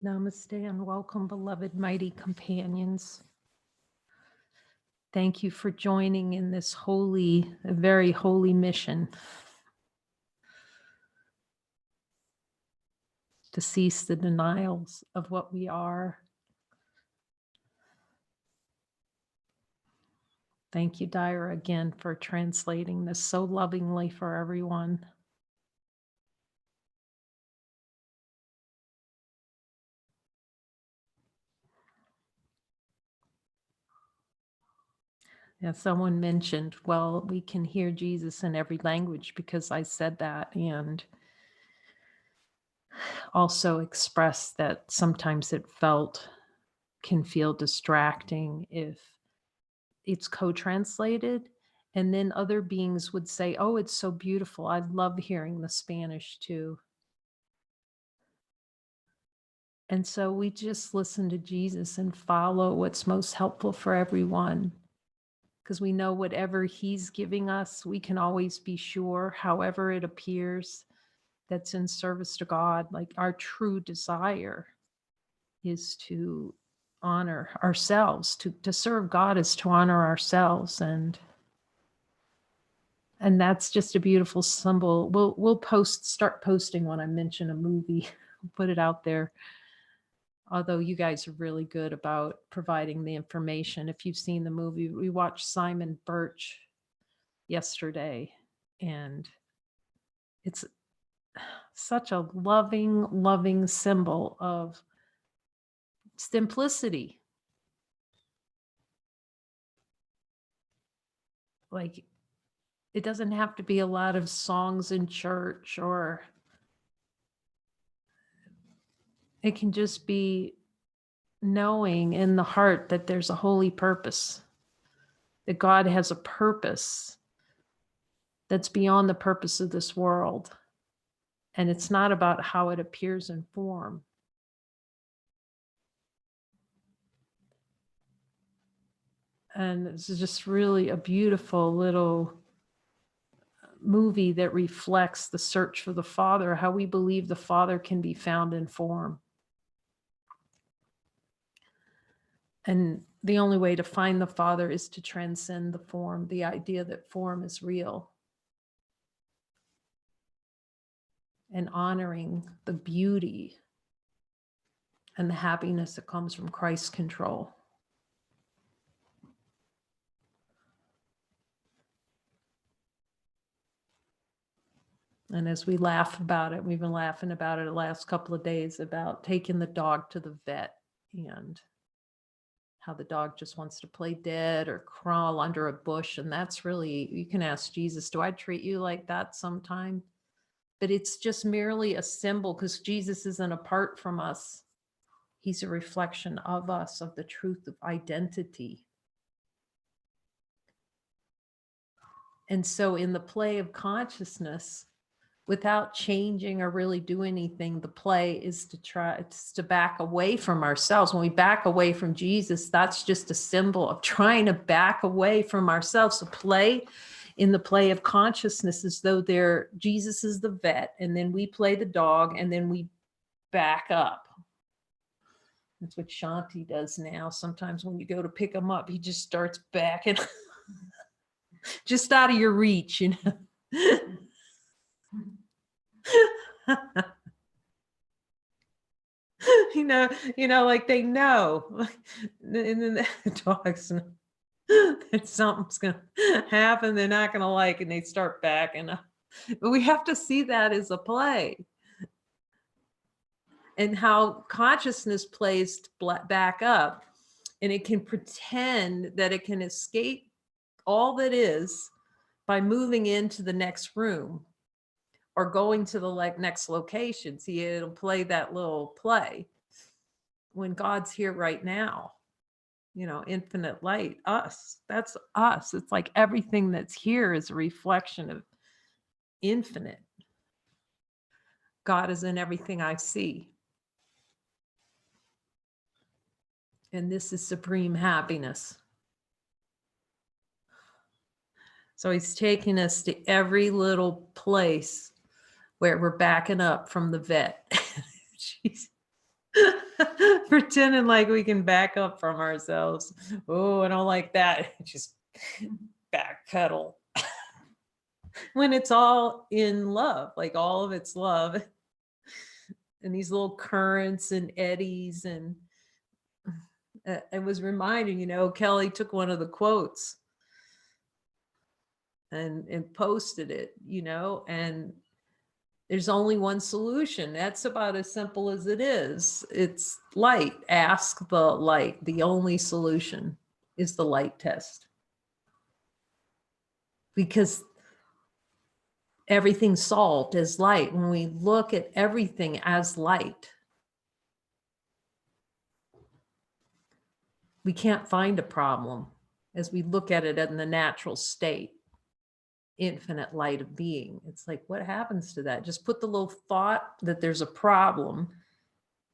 Namaste and welcome, beloved mighty companions. Thank you for joining in this holy, very holy mission to cease the denials of what we are. Thank you, Daira, again for translating this so lovingly for everyone. Yeah, someone mentioned, well, we can hear Jesus in every language because I said that, and also expressed that sometimes it can feel distracting if it's co-translated, and then other beings would say, oh, it's so beautiful. I love hearing the Spanish too. And so we just listen to Jesus and follow what's most helpful for everyone, because we know whatever he's giving us, we can always be sure, however it appears, that's in service to God. Like our true desire is to honor ourselves, to serve God is to honor ourselves. And that's just a beautiful symbol. We'll start posting when I mention a movie, put it out there. Although you guys are really good about providing the information. If you've seen the movie, we watched Simon Birch yesterday, and it's such a loving, loving symbol of simplicity. Like, it doesn't have to be a lot of songs in church, or it can just be knowing in the heart that there's a holy purpose, that God has a purpose that's beyond the purpose of this world. And it's not about how it appears in form. And it's just really a beautiful little movie that reflects the search for the Father, how we believe the Father can be found in form. And the only way to find the Father is to transcend the form, the idea that form is real. And honoring the beauty and the happiness that comes from Christ's control. And as we laugh about it, we've been laughing about it the last couple of days about taking the dog to the vet and how the dog just wants to play dead or crawl under a bush. And that's really, you can ask Jesus, do I treat you like that sometime? But it's just merely a symbol, because Jesus isn't apart from us. He's a reflection of us, of the truth of identity. And so in the play of consciousness, without changing or really doing anything, the play is to back away from ourselves. When we back away from Jesus, that's just a symbol of trying to back away from ourselves. So play in the play of consciousness as though Jesus is the vet, and then we play the dog, and then we back up. That's what Shanti does now. Sometimes when you go to pick him up, he just starts backing just out of your reach, you know. you know, like they know, and then the dogs know that something's gonna happen they're not gonna like, and they start backing up. But we have to see that as a play, and how consciousness plays back up, and it can pretend that it can escape all that is by moving into the next room or going to the next location. See, it'll play that little play when God's here right now. You know, infinite light, us, that's us. It's like everything that's here is a reflection of infinite. God is in everything I see. And this is supreme happiness. So he's taking us to every little place where we're backing up from the vet. Jeez. Pretending like we can back up from ourselves. Oh, I don't like that. Just backpedal. When it's all in love, like all of it's love. And these little currents and eddies. And I was reminded, Kelly took one of the quotes and posted it, and there's only one solution. That's about as simple as it is. It's light. Ask the light. The only solution is the light test. Because everything's solved as light. When we look at everything as light, we can't find a problem as we look at it in the natural state. Infinite light of being. It's like, what happens to that? Just put the little thought that there's a problem,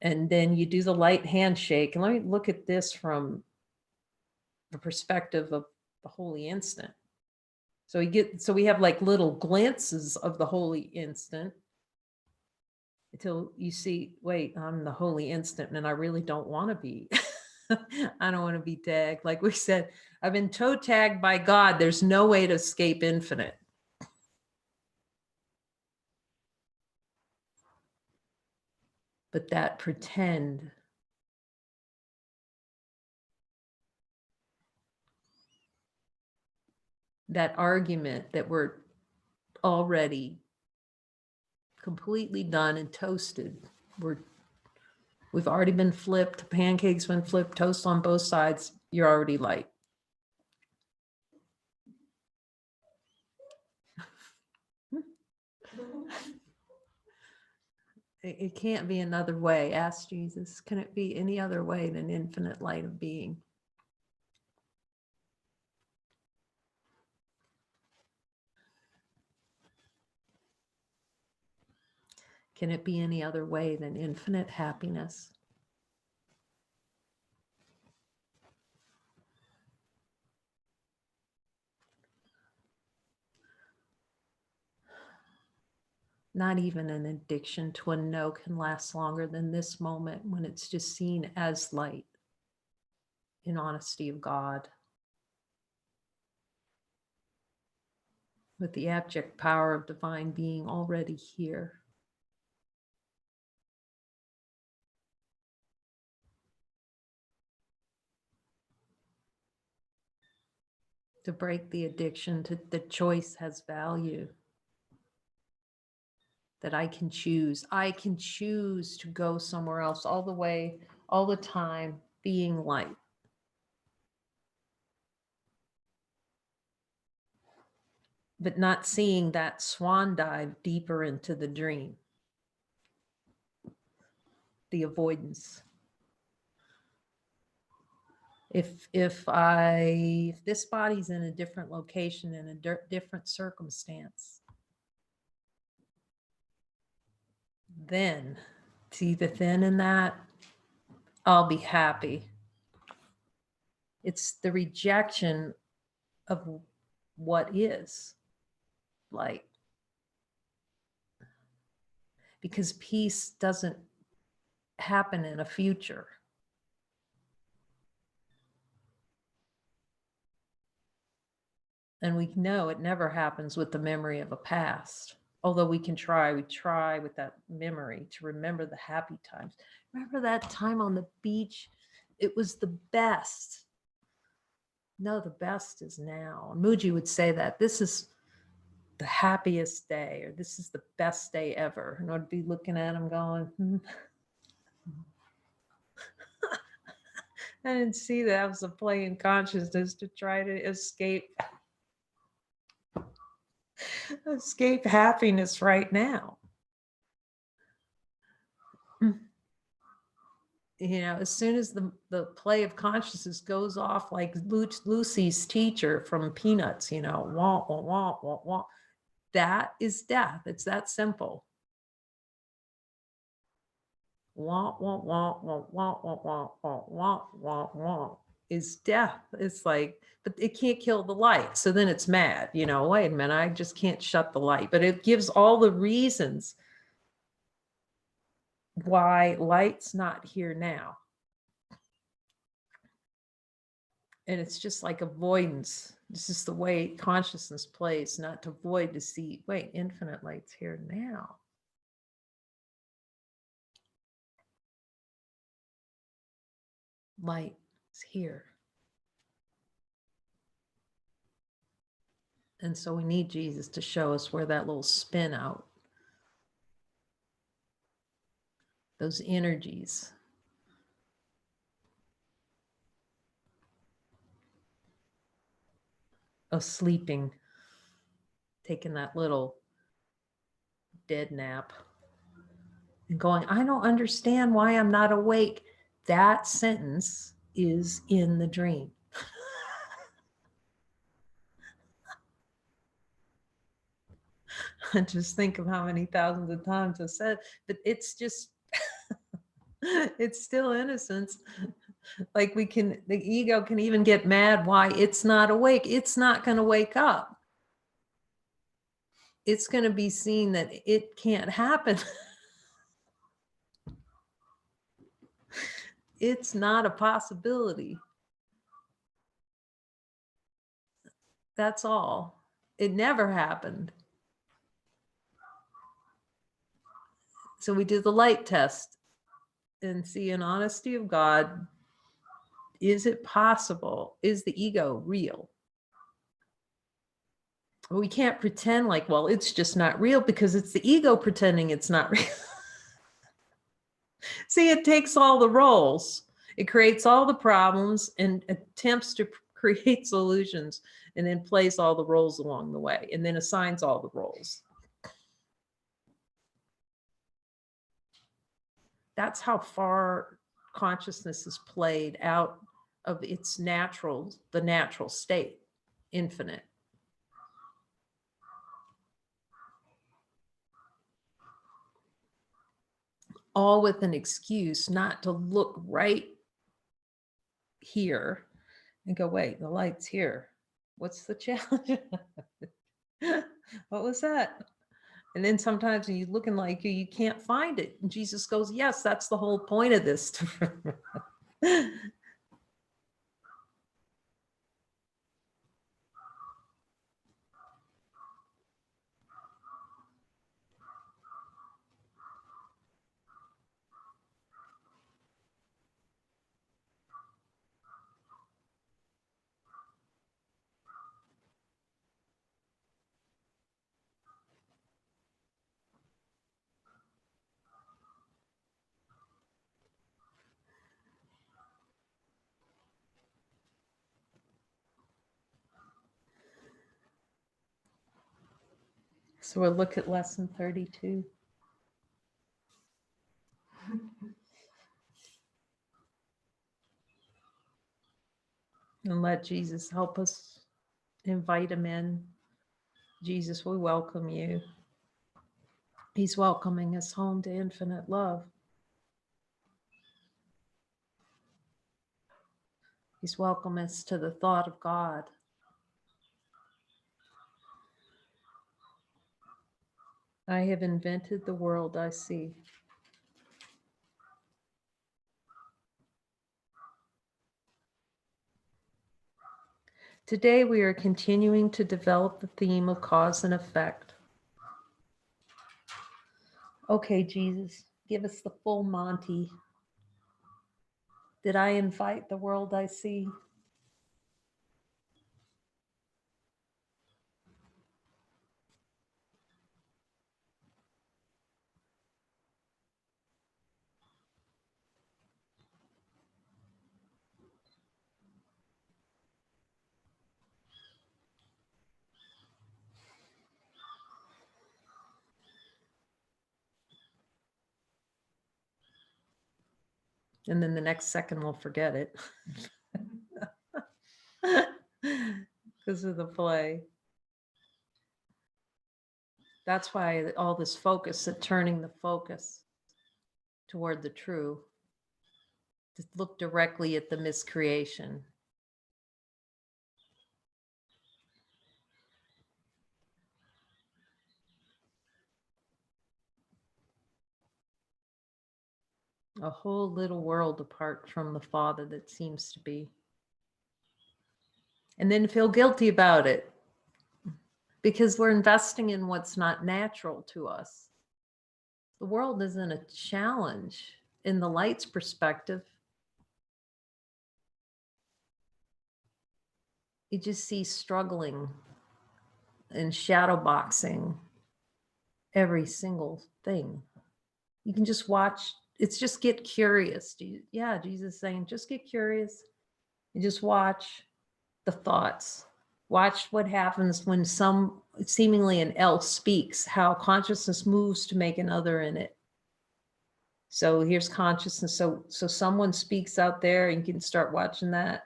and then you do the light handshake. And let me look at this from the perspective of the holy instant. So we have like little glimpses of the holy instant until you see, wait, I'm the holy instant and I really don't want to be. I don't want to be tagged. Like we said, I've been toe tagged by God. There's no way to escape infinite. But that pretend, that argument that we're already completely done and toasted. We've already been flipped, pancakes been flipped, toast on both sides, you're already light. It can't be another way. Ask Jesus, can it be any other way than infinite light of being? Can it be any other way than infinite happiness? Not even an addiction to a no can last longer than this moment when it's just seen as light in honesty of God. With the abject power of divine being already here. To break the addiction to the choice has value. That I can choose. I can choose to go somewhere else all the way, all the time, being light. But not seeing that swan dive deeper into the dream. The avoidance. If this body's in a different location, in a different circumstance, then see the thin in that, I'll be happy. It's the rejection of what is light. Because peace doesn't happen in a future. And we know it never happens with the memory of a past. Although we try with that memory to remember the happy times. Remember that time on the beach? It was the best. No, the best is now. Muji would say that this is the happiest day, or this is the best day ever. And I'd be looking at him going, I didn't see that. I was a play in consciousness to try to escape happiness right now. As soon as the play of consciousness goes off like Lucy's teacher from Peanuts, wah, wah, wah, wah, wah, that is death. It's that simple. Wah, wah, wah, wah, wah, wah, wah, wah, wah, wah, wah is death. It's like, but it can't kill the light. So then it's mad, wait a minute, I just can't shut the light. But it gives all the reasons why light's not here now. And it's just like avoidance. This is the way consciousness plays, not to avoid, to see, wait, infinite light's here now. Light is here. And so we need Jesus to show us where that little spin out, those energies, of sleeping, taking that little dead nap and going, I don't understand why I'm not awake. That sentence is in the dream. Just think of how many thousands of times I've said, but it's just, it's still innocence. Like the ego can even get mad why it's not awake. It's not going to wake up. It's going to be seen that it can't happen. It's not a possibility. That's all. It never happened. So we do the light test and see, in honesty of God, is it possible? Is the ego real? We can't pretend like, well, it's just not real, because it's the ego pretending it's not real. See, it takes all the roles. It creates all the problems and attempts to create solutions, and then plays all the roles along the way, and then assigns all the roles. That's how far consciousness is played out of its natural, the natural state, infinite. All with an excuse not to look right here and go, wait, the light's here. What's the challenge? What was that? And then sometimes when you're looking like you can't find it. And Jesus goes, yes, that's the whole point of this. So we'll look at lesson 32. And let Jesus help us, invite him in. Jesus, we welcome you. He's welcoming us home to infinite love. He's welcoming us to the thought of God. I have invented the world I see. Today we are continuing to develop the theme of cause and effect. Okay, Jesus, give us the full Monty. Did I invite the world I see? And then the next second we'll forget it. Because of the play. That's why all this focus, at turning the focus toward the true, to look directly at the miscreation. A whole little world apart from the Father that seems to be. and then feel guilty about it because we're investing in what's not natural to us. The world isn't a challenge in the light's perspective. You just see struggling and shadow boxing every single thing. You can just watch. It's just get curious. Yeah, Jesus is saying, just get curious and just watch the thoughts. Watch what happens when some seemingly an else speaks, how consciousness moves to make another in it. So here's consciousness. So someone speaks out there and you can start watching that.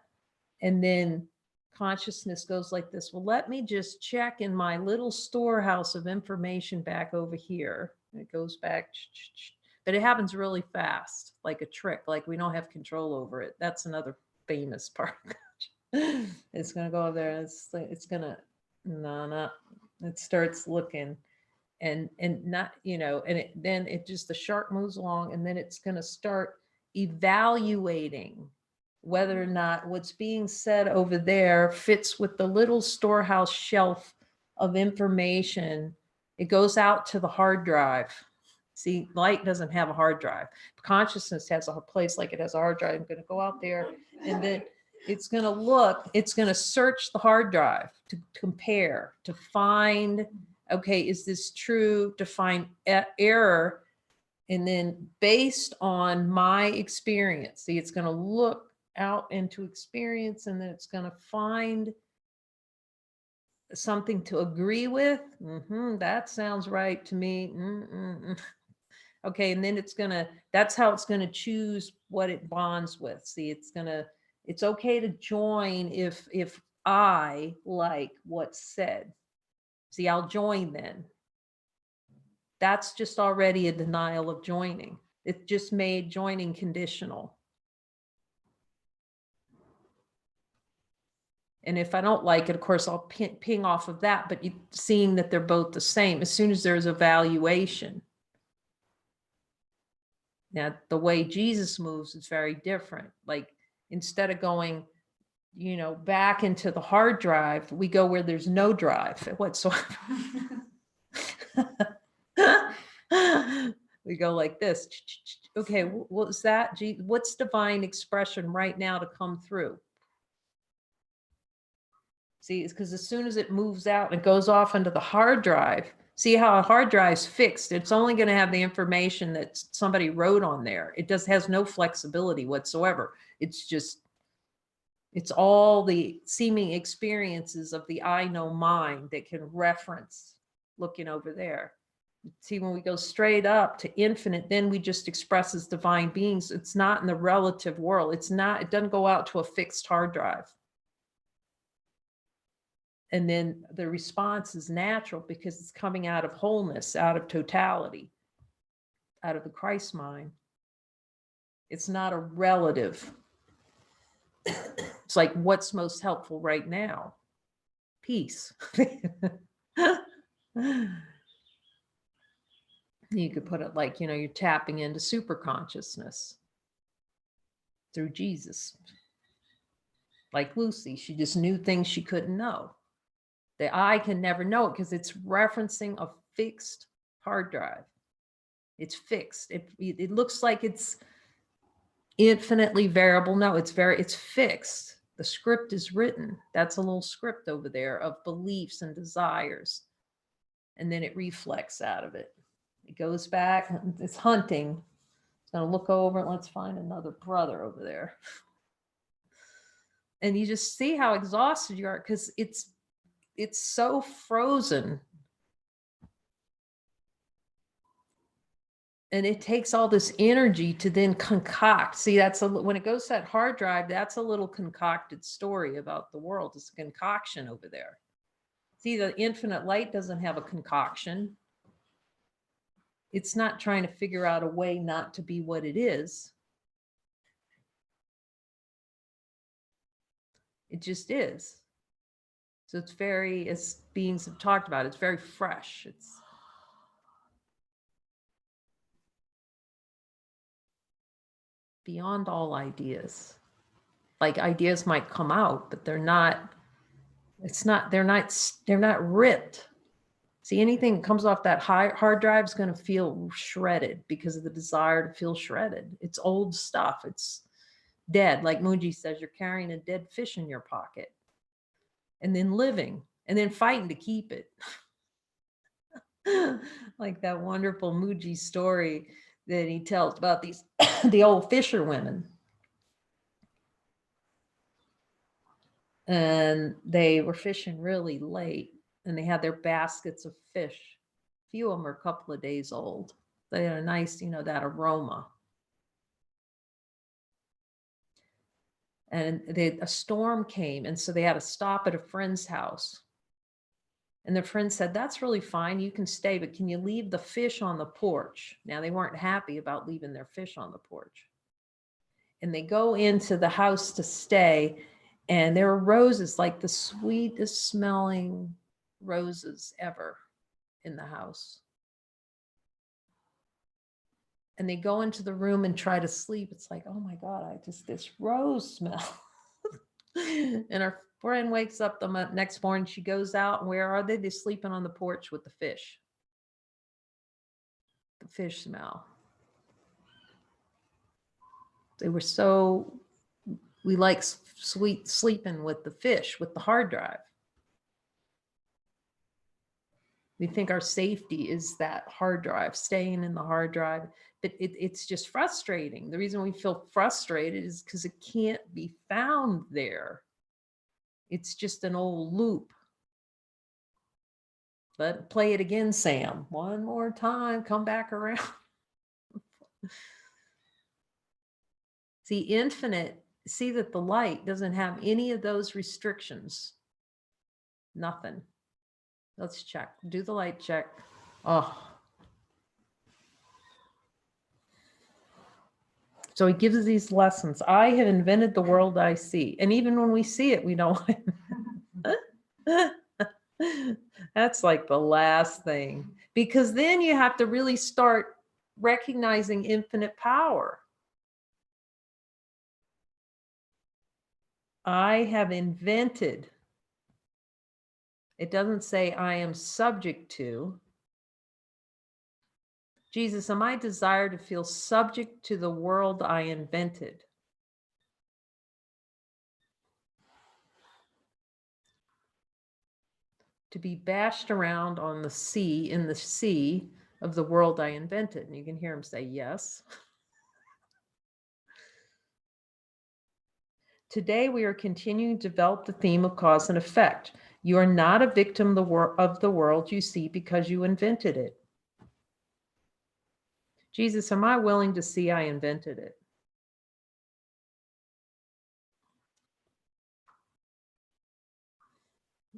And then consciousness goes like this. Well, let me just check in my little storehouse of information back over here. And it goes back, but it happens really fast, like a trick, like we don't have control over it. That's another famous part. It's going to go over there. It's going to, no, it starts looking and not, and then it just, the shark moves along and then it's going to start evaluating whether or not what's being said over there fits with the little storehouse shelf of information. It goes out to the hard drive. See, light doesn't have a hard drive. Consciousness has a place like it has a hard drive. I'm going to go out there and then it's going to look, it's going to search the hard drive to compare, to find, okay, is this true, to find error. And then based on my experience, see, it's going to look out into experience and then it's going to find something to agree with. That sounds right to me. Okay, and then that's how it's going to choose what it bonds with. See, it's okay to join if I like what's said. See, I'll join then. That's just already a denial of joining. It just made joining conditional. And if I don't like it, of course, I'll ping off of that, but seeing that they're both the same, as soon as there's a valuation. Now, the way Jesus moves is very different. Like instead of going, back into the hard drive, we go where there's no drive whatsoever. We go like this. Okay, what's that? What's divine expression right now to come through? See, it's because as soon as it moves out, it goes off into the hard drive. See how a hard drive's fixed. It's only going to have the information that somebody wrote on there. It has no flexibility whatsoever. It's all the seeming experiences of the I know mind that can reference looking over there. See, when we go straight up to infinite, then we just express as divine beings. It's not in the relative world. It doesn't go out to a fixed hard drive. And then the response is natural because it's coming out of wholeness, out of totality, out of the Christ mind. It's not a relative. It's like, what's most helpful right now? Peace. You could put it like, you're tapping into super consciousness through Jesus. Like Lucy, she just knew things she couldn't know. The eye can never know it because it's referencing a fixed hard drive. It's fixed. It looks like it's infinitely variable. No, it's fixed. The script is written. That's a little script over there of beliefs and desires. And then it reflects out of it. It goes back. It's hunting. It's going to look over. Let's find another brother over there. And you just see how exhausted you are because it's so frozen. And it takes all this energy to then concoct. See, when it goes to that hard drive, that's a little concocted story about the world. It's a concoction over there. See, the infinite light doesn't have a concoction. It's not trying to figure out a way not to be what it is. It just is. So it's very, as beings have talked about, it's very fresh. It's beyond all ideas. Like ideas might come out, but they're not they're not ripped. See, anything that comes off that hard drive is going to feel shredded because of the desire to feel shredded. It's old stuff. It's dead. Like Mooji says, you're carrying a dead fish in your pocket and then living and then fighting to keep it. Like that wonderful Mooji story that he tells about these, the old fisherwomen. And they were fishing really late and they had their baskets of fish. A few of them are a couple of days old. They had a nice, that aroma. And a storm came. And so they had to stop at a friend's house. And the friend said, that's really fine. You can stay, but can you leave the fish on the porch? Now they weren't happy about leaving their fish on the porch. And they go into the house to stay. And there were roses, like the sweetest smelling roses ever in the house. And they go into the room and try to sleep. It's like, oh my God, this rose smell. And our friend wakes up the next morning. She goes out, and where are they? They're sleeping on the porch with the fish. The fish smell. They were so, we like sweet sleeping with the fish, with the hard drive. We think our safety is that hard drive, staying in the hard drive, but it's just frustrating. The reason we feel frustrated is because it can't be found there. It's just an old loop. But play it again, Sam. One more time, come back around. See, infinite, see that the light doesn't have any of those restrictions. Nothing. Let's check. Do the light check. Oh. So he gives us these lessons. I have invented the world I see. And even when we see it, we don't. That's like the last thing. Because then you have to really start recognizing infinite power. I have invented. It doesn't say I am subject to. Jesus, am I desire to feel subject to the world I invented? To be bashed around on the sea, in the sea of the world I invented. And you can hear him say, yes. Today, we are continuing to develop the theme of cause and effect. You are not a victim of the world you see because you invented it. Jesus, am I willing to see I invented it?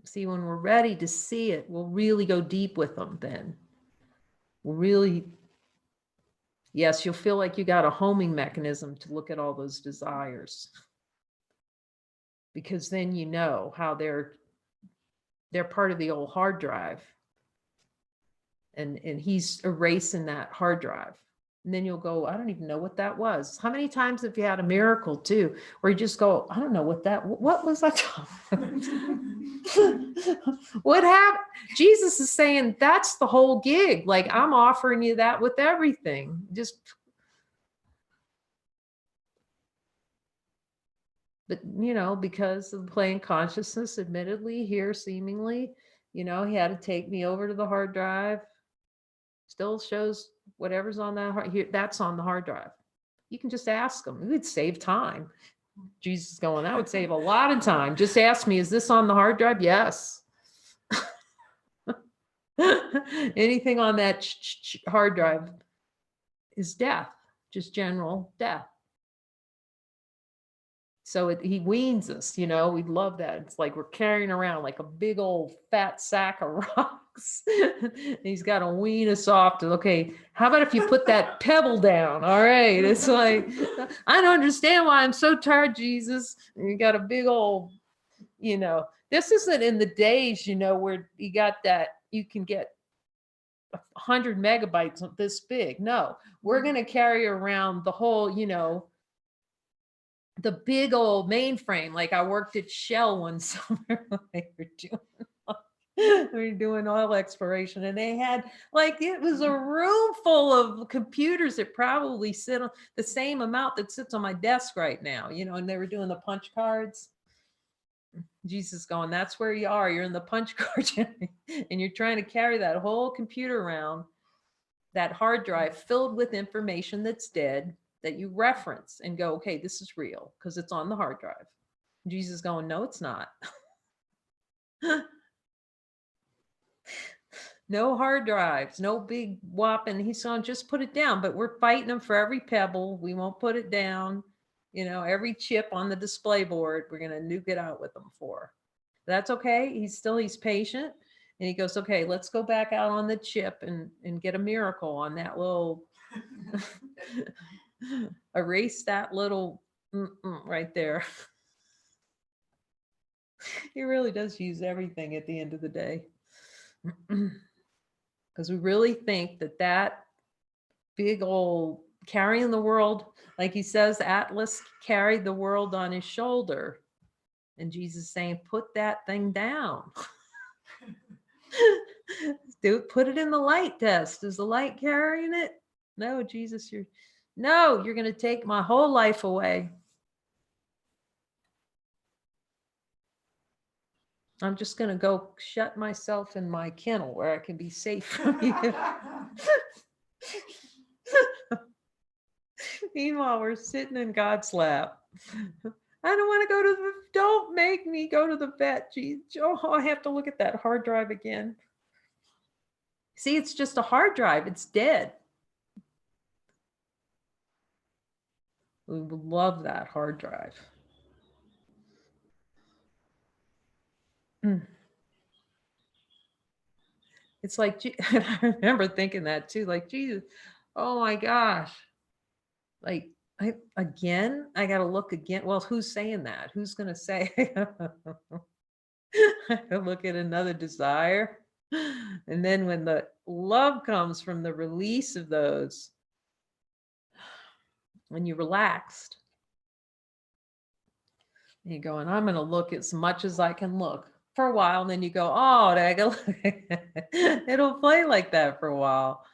See, when we're ready to see it, we'll really go deep with them then. We'll really, yes, you'll feel like you got a homing mechanism to look at all those desires. Because then you know how they're part of the old hard drive. And he's erasing that hard drive. And then you'll go, I don't even know what that was. How many times have you had a miracle too, where you just go, I don't know what was that? What happened? Jesus is saying that's the whole gig. Like, I'm offering you that with everything. But, because of playing consciousness, admittedly, here seemingly, he had to take me over to the hard drive. Still shows whatever's on that hard, here, that's on the hard drive. You can just ask them. It would save time. Jesus is going, that would save a lot of time. Just ask me, is this on the hard drive? Yes. Anything on that hard drive is death, just general death. So he weans us, we'd love that. It's like we're carrying around like a big old fat sack of rocks. He's got to wean us off to, okay, how about if you put that pebble down? All right. It's like, I don't understand why I'm so tired, Jesus. And you got a big old, this isn't in the days, where you got that, you can get 100 megabytes of this big. No, we're going to carry around the whole, the big old mainframe. Like I worked at Shell one summer. We were doing oil exploration, and they had like, it was a room full of computers that probably sit on the same amount that sits on my desk right now, and they were doing the punch cards. Jesus going, that's where you are. You're in the punch card and you're trying to carry that whole computer around, that hard drive filled with information that's dead, that you reference and go, okay, this is real because it's on the hard drive. Jesus going, no, it's not. No hard drives, no big whopping. He's saying, just put it down. But we're fighting them for every pebble. We won't put it down. Every chip on the display board, we're going to nuke it out with them for. That's okay. He's patient. And he goes, okay, let's go back out on the chip and get a miracle on that little, erase that little right there. He really does use everything at the end of the day. Because we really think that big old carrying the world, like he says, Atlas carried the world on his shoulder. And Jesus saying, put that thing down. Put it in the light test. Is the light carrying it? No, Jesus, you're going to take my whole life away. I'm just going to go shut myself in my kennel where I can be safe from you. Meanwhile, we're sitting in God's lap. I don't want to go don't make me go to the vet. Geez, oh, I have to look at that hard drive again. See, it's just a hard drive. It's dead. We would love that hard drive. It's like, I remember thinking that too, like, Jesus, oh my gosh. Like, I got to look again. Well, who's saying that? Who's going to say, I look at another desire. And then when the love comes from the release of those, when you're relaxed, and you're going, I'm going to look as much as I can look for a while. And then you go, oh, it'll play like that for a while.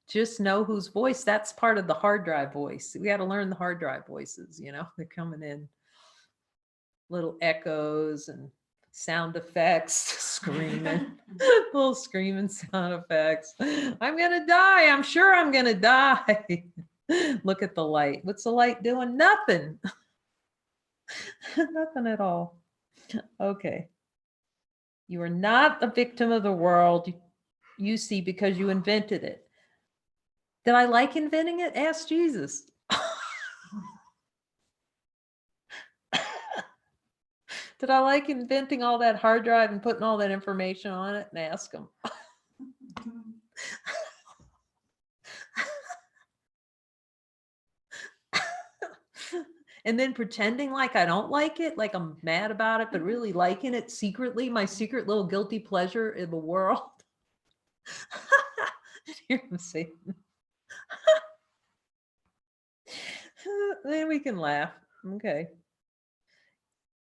Just know whose voice. That's part of the hard drive voice. We got to learn the hard drive voices, they're coming in little echoes and sound effects, screaming, little screaming sound effects. I'm going to die. I'm sure I'm going to die. Look at the light. What's the light doing? Nothing. Nothing at all. Okay. You are not a victim of the world you see because you invented it. Did I like inventing it? Ask Jesus. Did I like inventing all that hard drive and putting all that information on it? And ask him. And then pretending like I don't like it, like I'm mad about it, but really liking it secretly, my secret little guilty pleasure in the world. Hear him say. Then we can laugh. Okay.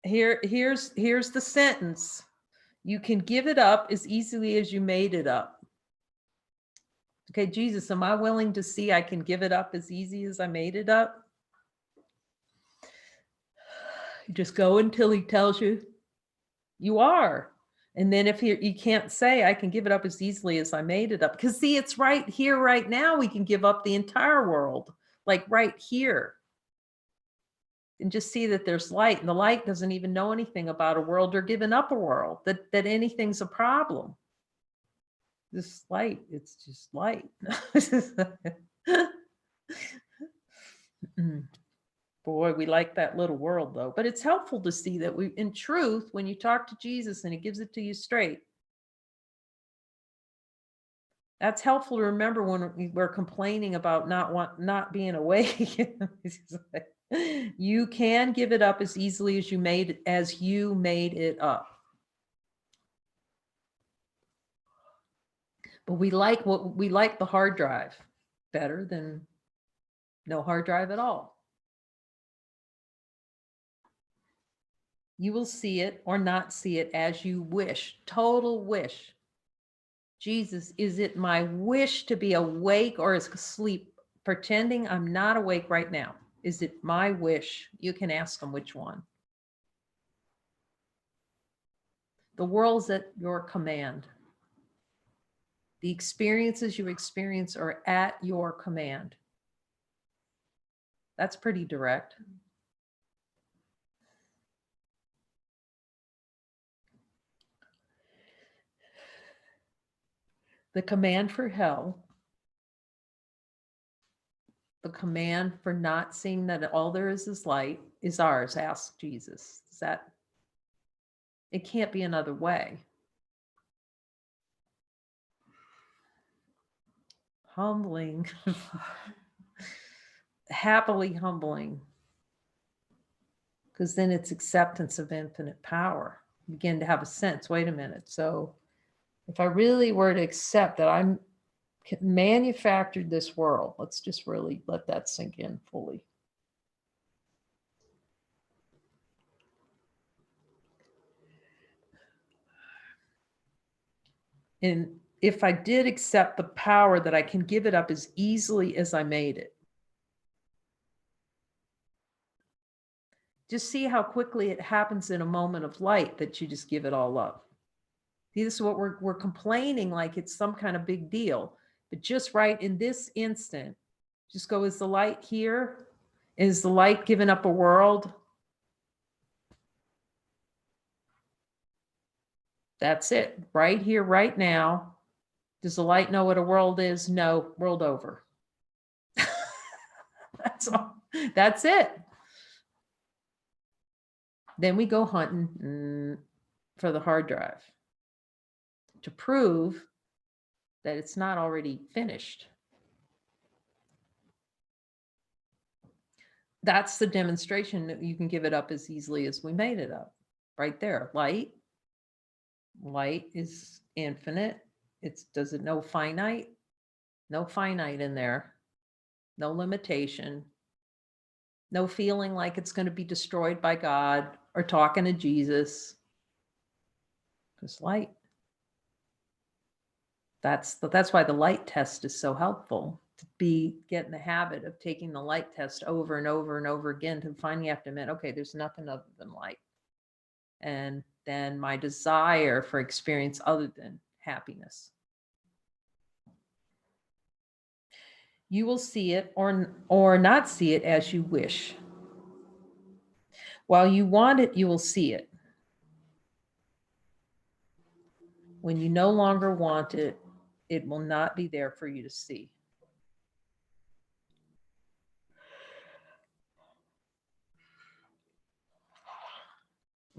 Here's the sentence. You can give it up as easily as you made it up. Okay, Jesus, am I willing to see I can give it up as easy as I made it up? You just go until he tells you you are. And then if you can't say, I can give it up as easily as I made it up. Because see, it's right here, right now, we can give up the entire world, like right here. And just see that there's light. And the light doesn't even know anything about a world or giving up a world, that anything's a problem. This light, it's just light. Boy, we like that little world though. But it's helpful to see that we, in truth, when you talk to Jesus and he gives it to you straight, that's helpful to remember when we're complaining about not being awake. You can give it up as easily as you made it up. But we like the hard drive better than no hard drive at all. You will see it or not see it as you wish. Total wish. Jesus, is it my wish to be awake or asleep, pretending I'm not awake right now? Is it my wish? You can ask them which one. The world's at your command. The experiences you experience are at your command. That's pretty direct. The command for hell, the command for not seeing that all there is light is ours, ask Jesus. Is that, it can't be another way. Humbling. Happily humbling. Because then it's acceptance of infinite power. You begin to have a sense, wait a minute. So if I really were to accept that I'm manufactured this world, let's just really let that sink in fully. And if I did accept the power that I can give it up as easily as I made it, just see how quickly it happens in a moment of light that you just give it all up. See, this is what we're complaining like it's some kind of big deal. But just right in this instant, just go, is the light here? Is the light giving up a world? That's it. Right here, right now. Does the light know what a world is? No, world over. That's all. That's it. Then we go hunting for the hard drive to prove that it's not already finished. That's the demonstration that you can give it up as easily as we made it up. Right there. Light is infinite. Does it know finite? No finite in there. No limitation. No feeling like it's going to be destroyed by God or talking to Jesus. Because light. That's why the light test is so helpful, to get in the habit of taking the light test over and over and over again to finally have to admit, okay, there's nothing other than light. And then my desire for experience other than happiness. You will see it or not see it as you wish. While you want it, you will see it. When you no longer want it, it will not be there for you to see.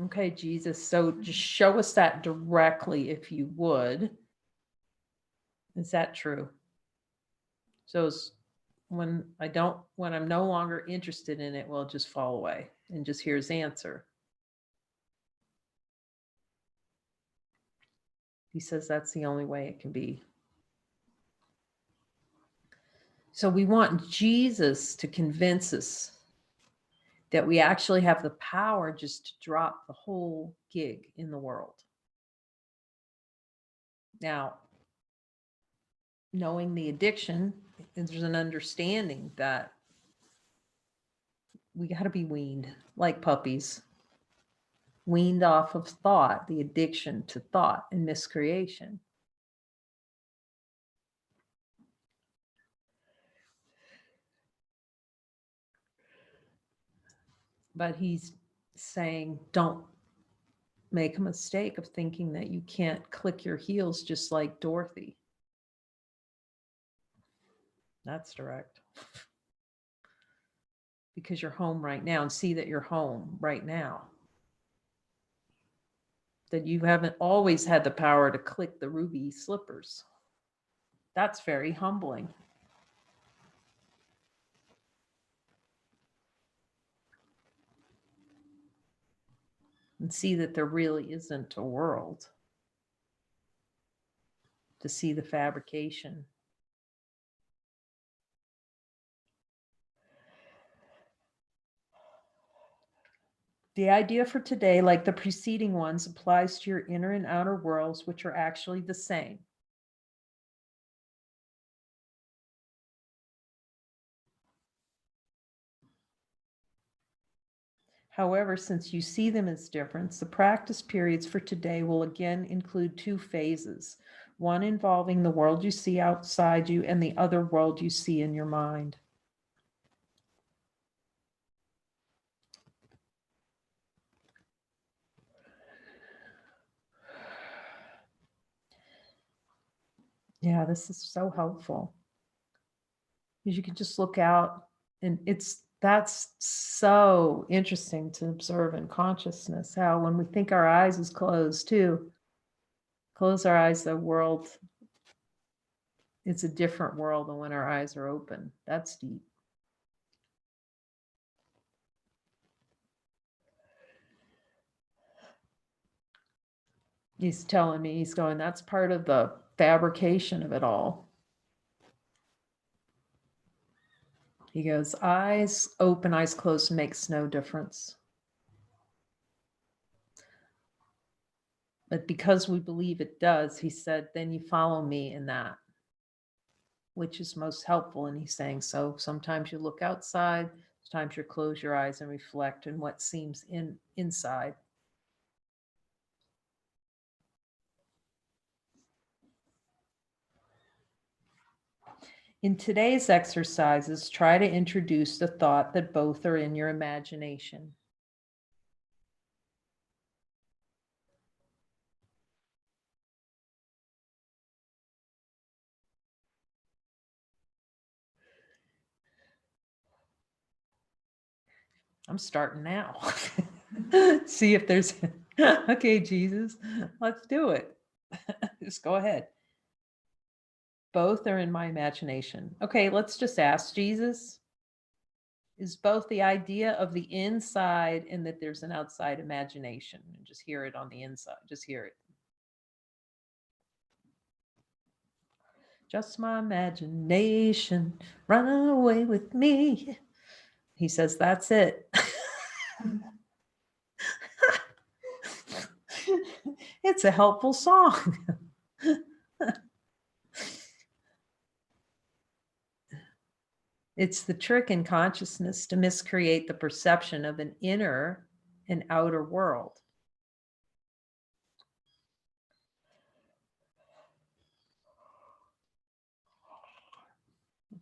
Okay, Jesus, so just show us that directly if you would. Is that true? So when I'm no longer interested in it, will it just fall away? And just here's the answer. He says that's the only way it can be. So we want Jesus to convince us that we actually have the power just to drop the whole gig in the world. Now, knowing the addiction, there's an understanding that we got to be weaned like puppies, weaned off of thought, the addiction to thought and miscreation. But he's saying, don't make a mistake of thinking that you can't click your heels just like Dorothy. That's direct. Because you're home right now, and see that you're home right now. That you haven't always had the power to click the ruby slippers. That's very humbling. And see that there really isn't a world. To see the fabrication. The idea for today, like the preceding ones, applies to your inner and outer worlds, which are actually the same. However, since you see them as different, the practice periods for today will again include two phases, one involving the world you see outside you and the other world you see in your mind. Yeah, this is so helpful. Because you can just look out, and that's so interesting to observe in consciousness, how when we think our eyes is closed too, close our eyes, the world, it's a different world than when our eyes are open. That's deep. He's telling me, he's going, that's part of the fabrication of it all. He goes, eyes open, eyes closed makes no difference. But because we believe it does, he said, then you follow me in that, which is most helpful. And he's saying, so sometimes you look outside, sometimes you close your eyes and reflect in what seems inside. In today's exercises, try to introduce the thought that both are in your imagination. I'm starting now. See if there's, okay, Jesus, let's do it. Just go ahead. Both are in my imagination. Okay, let's just ask Jesus, is both the idea of the inside and that there's an outside imagination? And just hear it on the inside, just hear it. Just my imagination, run away with me. He says, that's it. It's a helpful song. It's the trick in consciousness to miscreate the perception of an inner and outer world.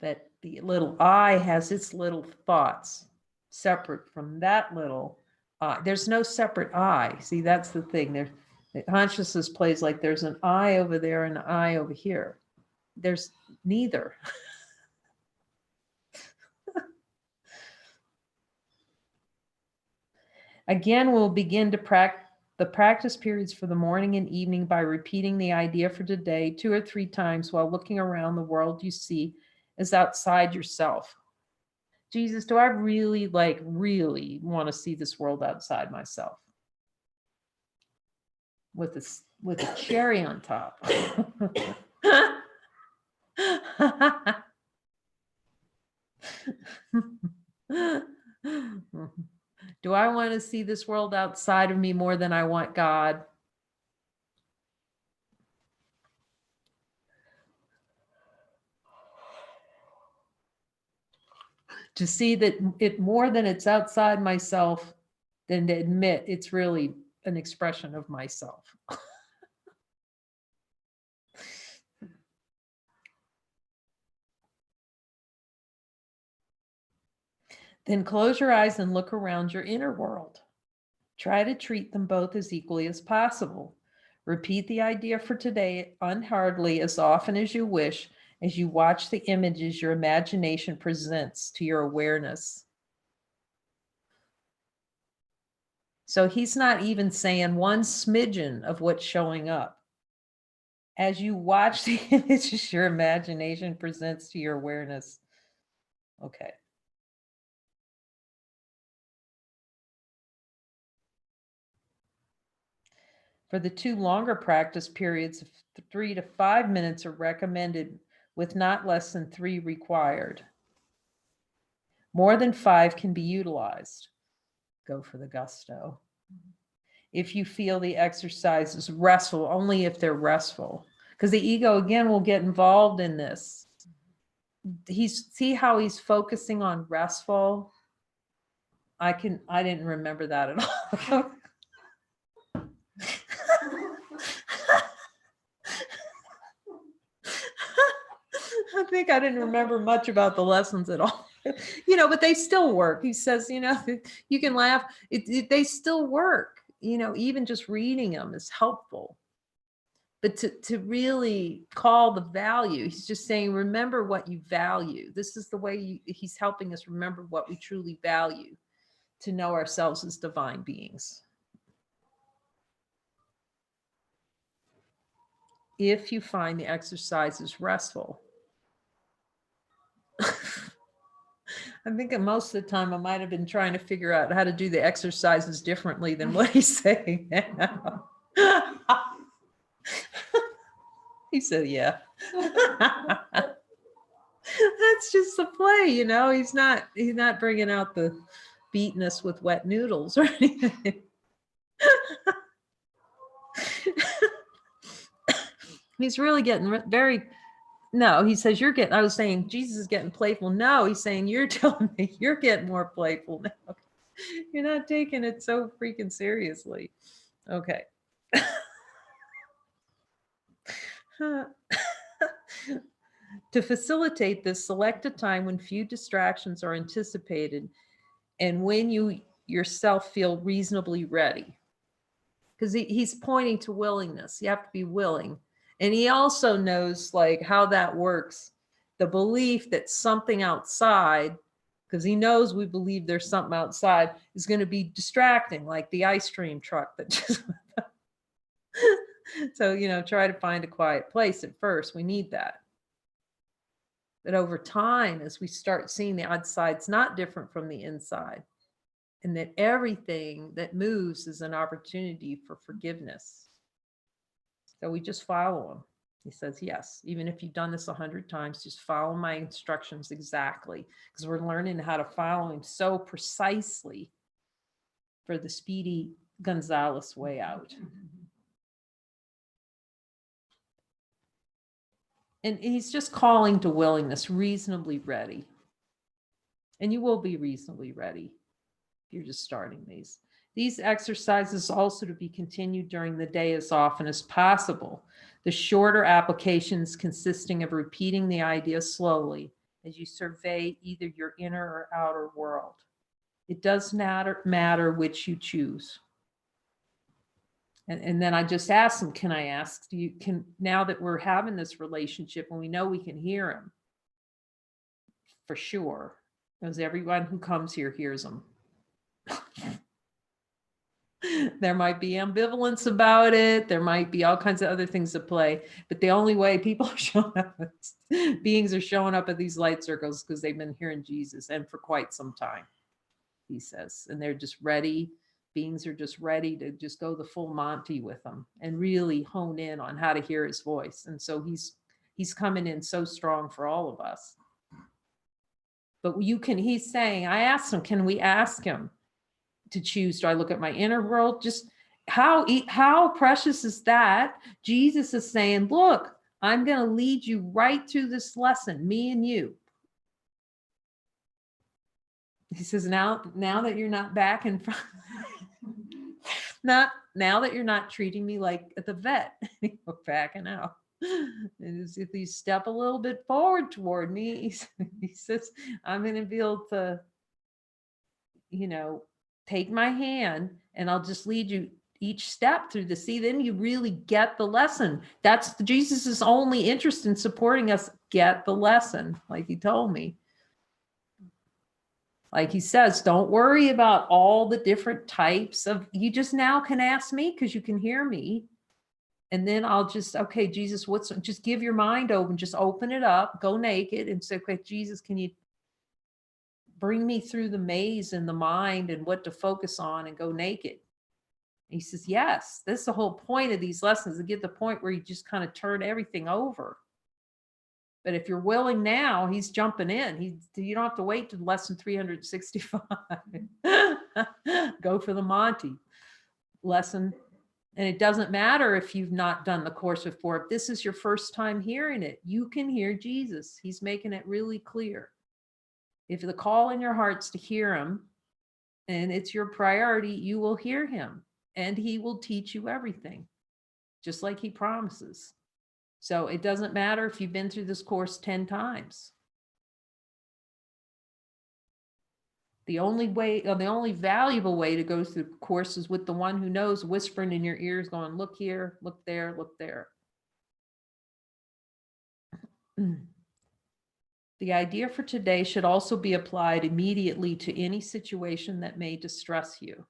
That the little I has its little thoughts separate from that little I. There's no separate I. See, that's the thing. The consciousness plays like there's an I over there and an I over here. There's neither. Again, we'll begin to practice periods for the morning and evening by repeating the idea for today 2 or 3 times while looking around the world you see as outside yourself. Jesus, do I really want to see this world outside myself? With a cherry on top. Do I want to see this world outside of me more than I want God? To see that it more than it's outside myself, than to admit it's really an expression of myself. Then close your eyes and look around your inner world. Try to treat them both as equally as possible. Repeat the idea for today unhurriedly as often as you wish as you watch the images your imagination presents to your awareness. So he's not even saying one smidgen of what's showing up. As you watch the images your imagination presents to your awareness. Okay. For the 2 longer practice periods of 3 to 5 minutes are recommended, with not less than 3 required. More than 5 can be utilized. go for the gusto. If you feel the exercise is restful, only if they're restful. Because the ego, again, will get involved in this. See how he's focusing on restful? I didn't remember that at all. I think I didn't remember much about the lessons at all. But they still work. He says, you can laugh. They still work. Even just reading them is helpful. But to really call the value, he's just saying, remember what you value. This is the way he's helping us remember what we truly value, to know ourselves as divine beings. If you find the exercises restful, I think that most of the time I might have been trying to figure out how to do the exercises differently than what he's saying now. He said, yeah. That's just the play, he's not bringing out the beating us with wet noodles or anything. He's really getting no, he says, I was saying Jesus is getting playful. No, he's saying, you're telling me you're getting more playful now. You're not taking it so freaking seriously. Okay. To facilitate this, select a time when few distractions are anticipated and when you yourself feel reasonably ready. Because he's pointing to willingness. You have to be willing. And he also knows how that works. The belief that something outside, because he knows we believe there's something outside, is going to be distracting, like the ice cream truck that just so, try to find a quiet place at first. We need that. But over time, as we start seeing the outside's not different from the inside, and that everything that moves is an opportunity for forgiveness. So we just follow him. He says, yes, even if you've done this 100 times, just follow my instructions exactly, because we're learning how to follow him so precisely for the Speedy Gonzalez way out. And he's just calling to willingness, reasonably ready. And you will be reasonably ready if you're just starting these. These exercises also to be continued during the day as often as possible. The shorter applications consisting of repeating the idea slowly as you survey either your inner or outer world. It does matter which you choose. And then I just asked him, can I ask, now that we're having this relationship and we know we can hear him, for sure, because everyone who comes here hears him. There might be ambivalence about it. There might be all kinds of other things at play. But the only way people are showing up, beings are showing up at these light circles, because they've been hearing Jesus, and for quite some time, he says. And they're just ready. Beings are just ready to just go the full Monty with them and really hone in on how to hear his voice. And so he's coming in so strong for all of us. But he's saying, I asked him, can we ask him to choose? Do I look at my inner world? Just how precious is that? Jesus is saying, look, I'm going to lead you right through this lesson, me and you. He says, now that you're not back in front, now that you're not treating me like at the vet, you're backing out. And if you step a little bit forward toward me, he says, I'm going to be able to, take my hand and I'll just lead you each step through the sea. Then you really get the lesson. That's Jesus's only interest in supporting us. Get the lesson, like he told me. Like he says, don't worry about all the different types of, you just now can ask me because you can hear me. And then I'll just, okay, Jesus, just give your mind open, just open it up, go naked and say, okay, Jesus, can you bring me through the maze in the mind and what to focus on and go naked? And he says, yes, that's the whole point of these lessons, to get the point where you just kind of turn everything over. But if you're willing now, he's jumping in. You don't have to wait to lesson 365. Go for the Monty lesson. And it doesn't matter if you've not done the course before. If this is your first time hearing it, you can hear Jesus. He's making it really clear. If the call in your heart's to hear him and it's your priority, you will hear him and he will teach you everything, just like he promises. So it doesn't matter if you've been through this course 10 times. The only way, or the only valuable way to go through the course is with the one who knows, whispering in your ears, going, look here, look there, look there. The idea for today should also be applied immediately to any situation that may distress you.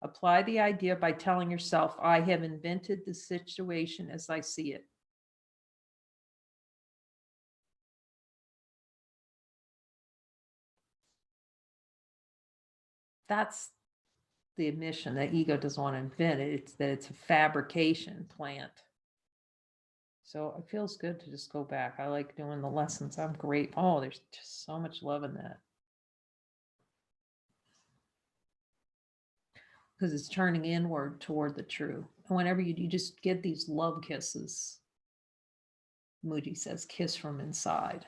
Apply the idea by telling yourself, I have invented the situation as I see it. That's the admission that ego doesn't want to invent it. It's that it's a fabrication plant. So it feels good to just go back. I like doing the lessons. I'm great. Oh, there's just so much love in that. Because it's turning inward toward the true. And whenever you just get these love kisses, Moody says, kiss from inside.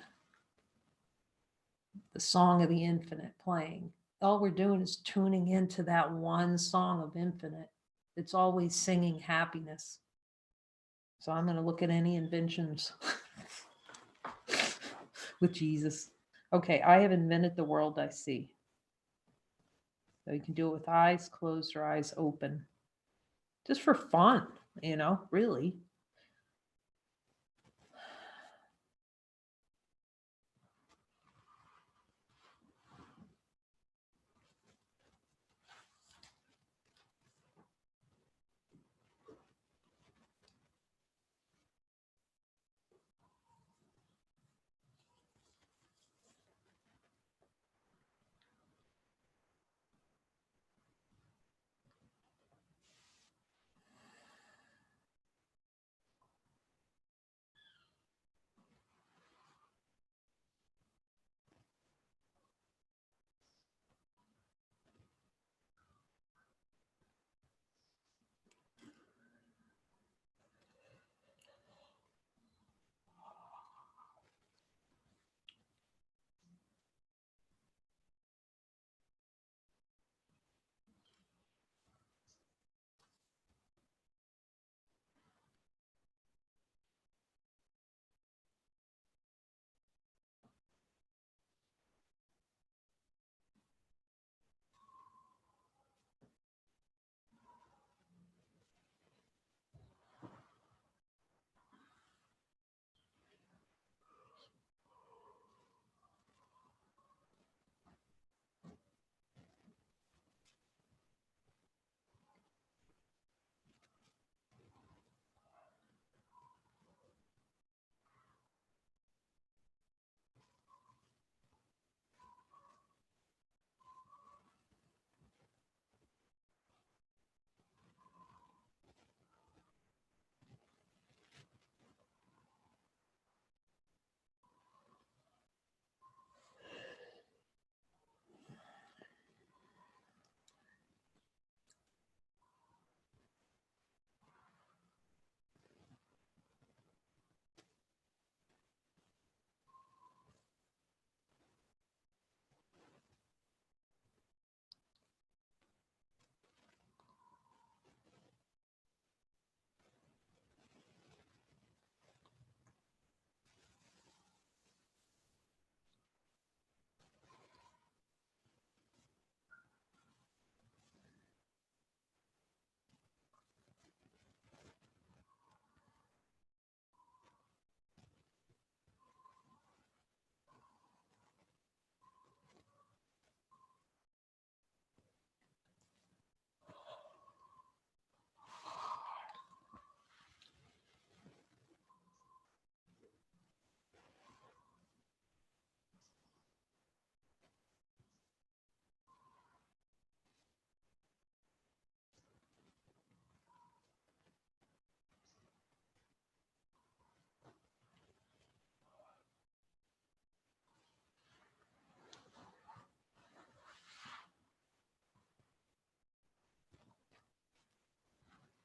The song of the infinite playing. All we're doing is tuning into that one song of infinite. It's always singing happiness. So I'm going to look at any inventions with Jesus. Okay, I have invented the world I see. So you can do it with eyes closed or eyes open. Just for fun, really.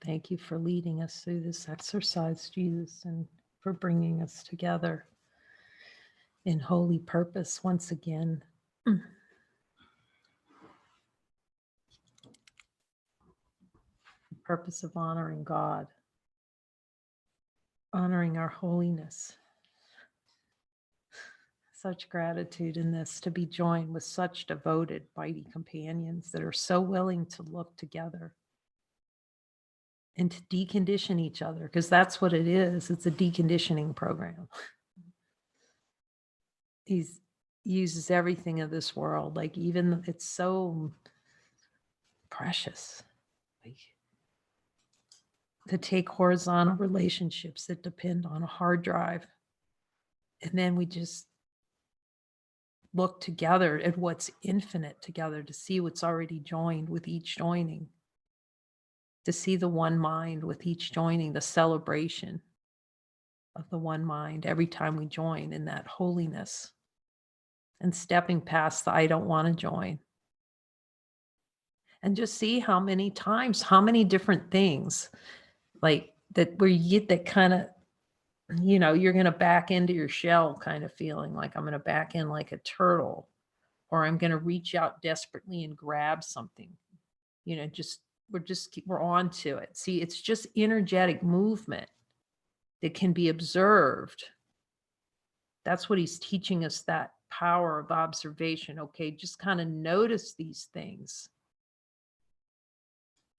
Thank you for leading us through this exercise, Jesus, and for bringing us together in holy purpose once again. The purpose of honoring God, honoring our holiness. Such gratitude in this, to be joined with such devoted, mighty companions that are so willing to look together and to decondition each other, because that's what it is. It's a deconditioning program. He uses everything of this world, like even it's so precious, like to take horizontal relationships that depend on a hard drive, and then we just look together at what's infinite together, to see what's already joined with each joining, to see the one mind with each joining, the celebration of the one mind every time we join in that holiness, and stepping past the I don't want to join. And just see how many times, how many different things like that, where you get that kind of, you know, you're going to back into your shell kind of feeling, like I'm going to back in like a turtle, or I'm going to reach out desperately and grab something, you know, we're on to it. See, it's just energetic movement that can be observed. That's what he's teaching us, that power of observation. Okay, just kind of notice these things.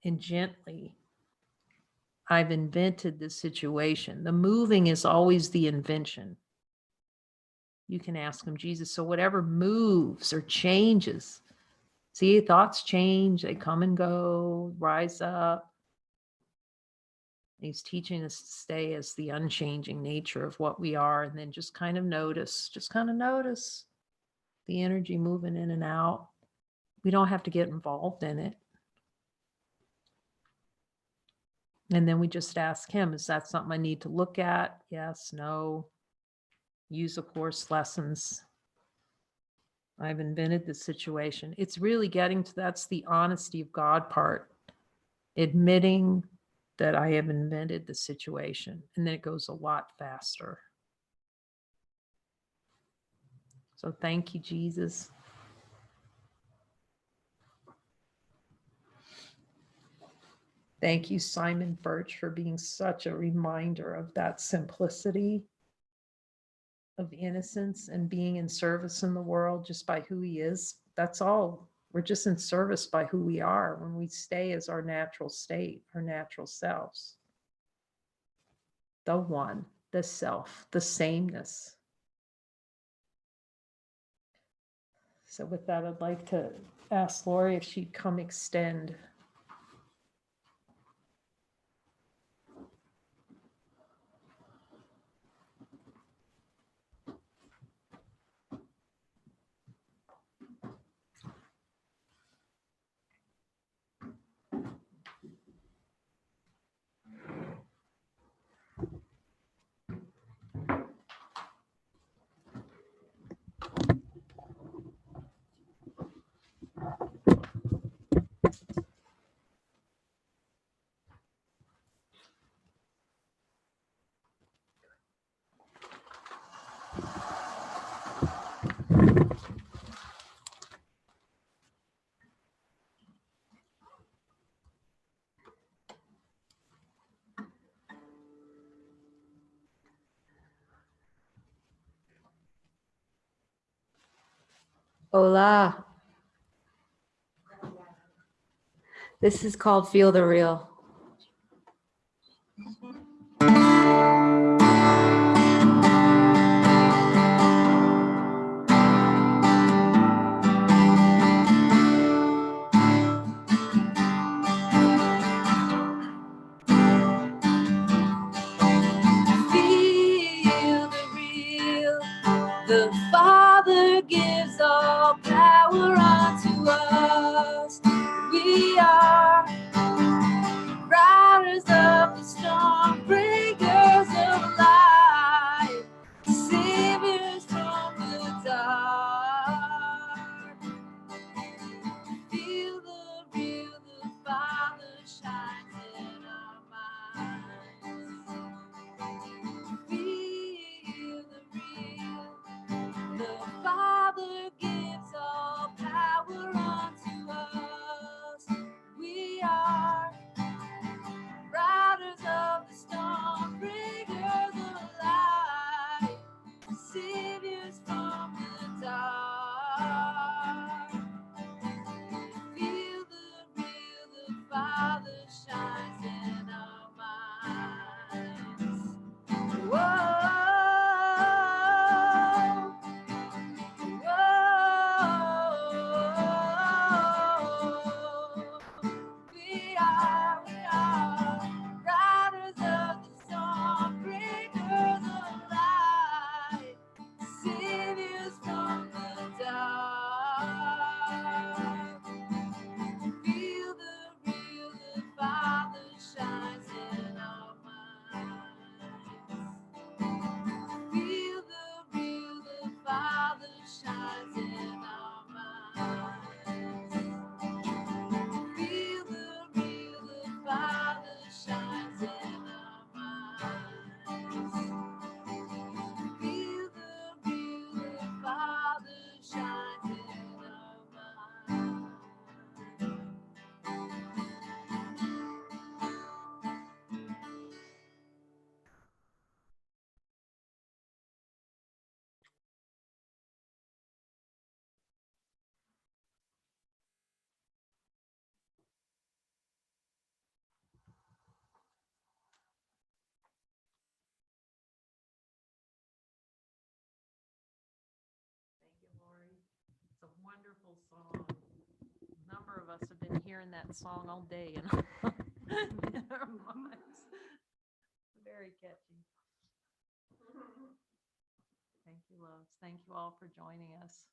And gently, I've invented this situation. The moving is always the invention. You can ask him, Jesus, so whatever moves or changes, see, thoughts change, they come and go, rise up. He's teaching us to stay as the unchanging nature of what we are, and then just kind of notice the energy moving in and out. We don't have to get involved in it. And then we just ask him, is that something I need to look at? Yes, no. Use of course lessons. I've invented this situation. It's really getting to, that's the honesty of God part. Admitting that I have invented the situation, and then it goes a lot faster. So thank you, Jesus. Thank you, Simon Birch, for being such a reminder of that simplicity of innocence and being in service in the world just by who he is. That's all. We're just in service by who we are when we stay as our natural state, our natural selves. The one, the self, the sameness. So with that, I'd like to ask Lori if she'd come extend. Hola. This is called Feel the Real. Feel the real. The Father gives all power unto us. We are Father shines in our minds. Whoa, we are riders of the storm, breakers of light, saviors from the dark. Feel the real, the Father shines in our minds. Feel the real, the Father shines in our minds. Feel the real, the Father shines in our minds. Feel the real, the Father shines in our minds. Thank you, Lori. It's a wonderful song. A number of us have been hearing that song all day in in our minds. Very catchy. Thank you, loves. Thank you all for joining us.